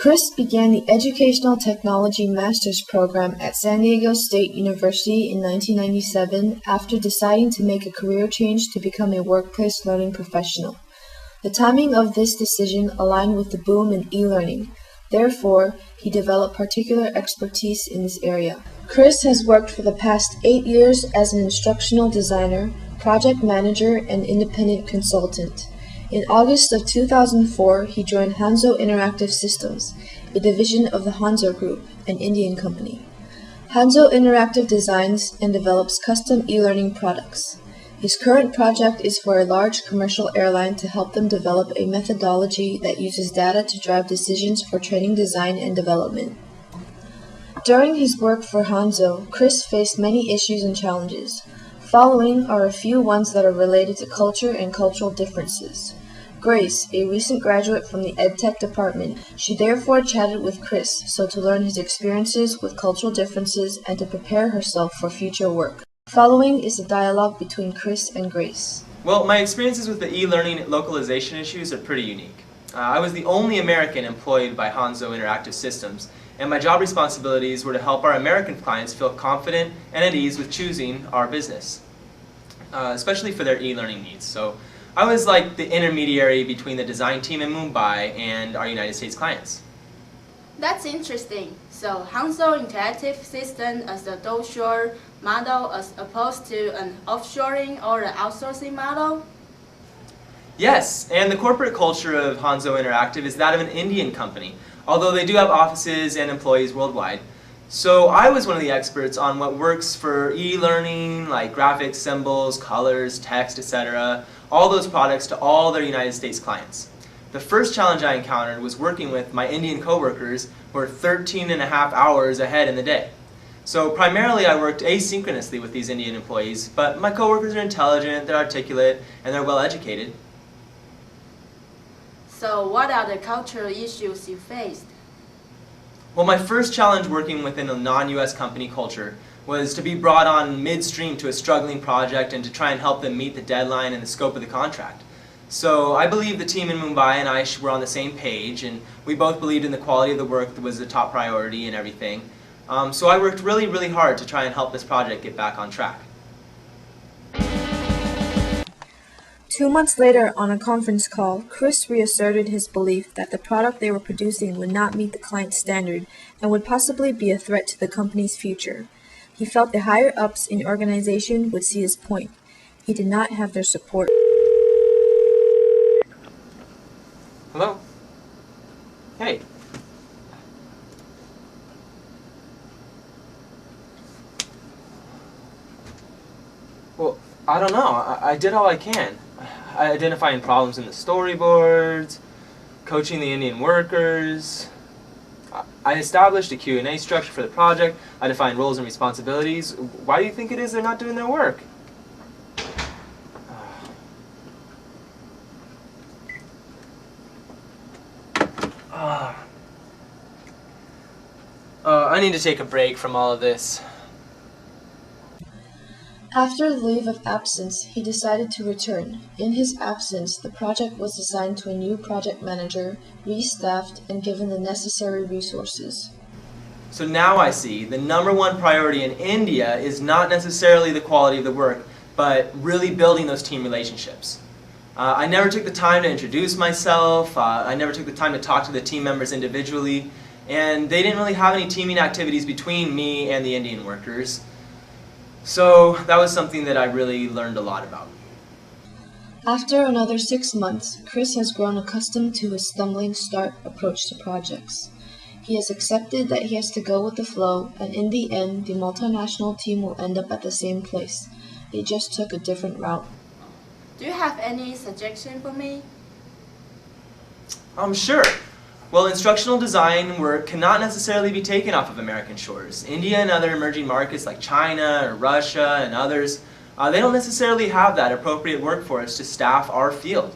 Chris began the Educational Technology Master's program at San Diego State University in 1997 after deciding to make a career change to become a workplace learning professional. The timing of this decision aligned with the boom in e-learning. Therefore, he developed particular expertise in this area. Chris has worked for the past 8 years as an instructional designer, project manager, and independent consultant. In August of 2004, he joined Hanzo Interactive Systems, a division of the Hanzo Group, an Indian company. Hanzo Interactive designs and develops custom e-learning products. His current project is for a large commercial airline to help them develop a methodology that uses data to drive decisions for training design and development. During his work for Hanzo, Chris faced many issues and challenges. Following are a few ones that are related to culture and cultural differences. Grace, a recent graduate from the EdTech department, she therefore chatted with Chris to learn his experiences with cultural differences and to prepare herself for future work. Following is a dialogue between Chris and Grace. Well, my experiences with the e-learning localization issues are pretty unique. I was the only American employed by Hanzo Interactive Systems, and my job responsibilities were to help our American clients feel confident and at ease with choosing our business, especially for their e-learning needs. So I was like the intermediary between the design team in Mumbai and our United States clients. That's interesting. So Hanzo Interactive System as the onshore model as opposed to an offshoring or an outsourcing model? Yes, and the corporate culture of Hanzo Interactive is that of an Indian company, although they do have offices and employees worldwide. So I was one of the experts on what works for e-learning, like graphics, symbols, colors, text, etc., all those products to all their United States clients. The first challenge I encountered was working with my Indian coworkers who were 13.5 hours ahead in the day. So primarily I worked asynchronously with these Indian employees, but my coworkers are intelligent, they're articulate, and they're well educated. So what are the cultural issues you faced? Well, my first challenge working within a non-US company culture was to be brought on midstream to a struggling project and to try and help them meet the deadline and the scope of the contract. So I believe the team in Mumbai and I were on the same page, and we both believed in the quality of the work that was the top priority and everything. So I worked really hard to try and help this project get back on track. 2 months later, on a conference call, Chris reasserted his belief that the product they were producing would not meet the client's standard and would possibly be a threat to the company's future. He felt the higher-ups in the organization would see his point. He did not have their support. Hello? Hey. Well, I don't know. I did all I can. Identifying problems in the storyboards, coaching the Indian workers. I established a Q&A structure for the project. I defined roles and responsibilities. Why do you think it is they're not doing their work? I need to take a break from all of this. After the leave of absence, he decided to return. In his absence, the project was assigned to a new project manager, restaffed, and given the necessary resources. So now I see the #1 priority in India is not necessarily the quality of the work, but really building those team relationships. I never took the time to introduce myself, I never took the time to talk to the team members individually, and they didn't really have any teaming activities between me and the Indian workers. So that was something that I really learned a lot about. After another 6 months, Chris has grown accustomed to his stumbling start approach to projects. He has accepted that he has to go with the flow, and in the end, the multinational team will end up at the same place. They just took a different route. Do you have any suggestion for me? Sure. Well, instructional design work cannot necessarily be taken off of American shores. India and other emerging markets like China or Russia and others, they don't necessarily have that appropriate workforce to staff our field.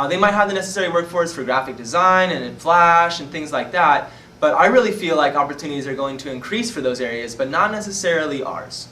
They might have the necessary workforce for graphic design and in Flash and things like that, but I really feel like opportunities are going to increase for those areas, but not necessarily ours.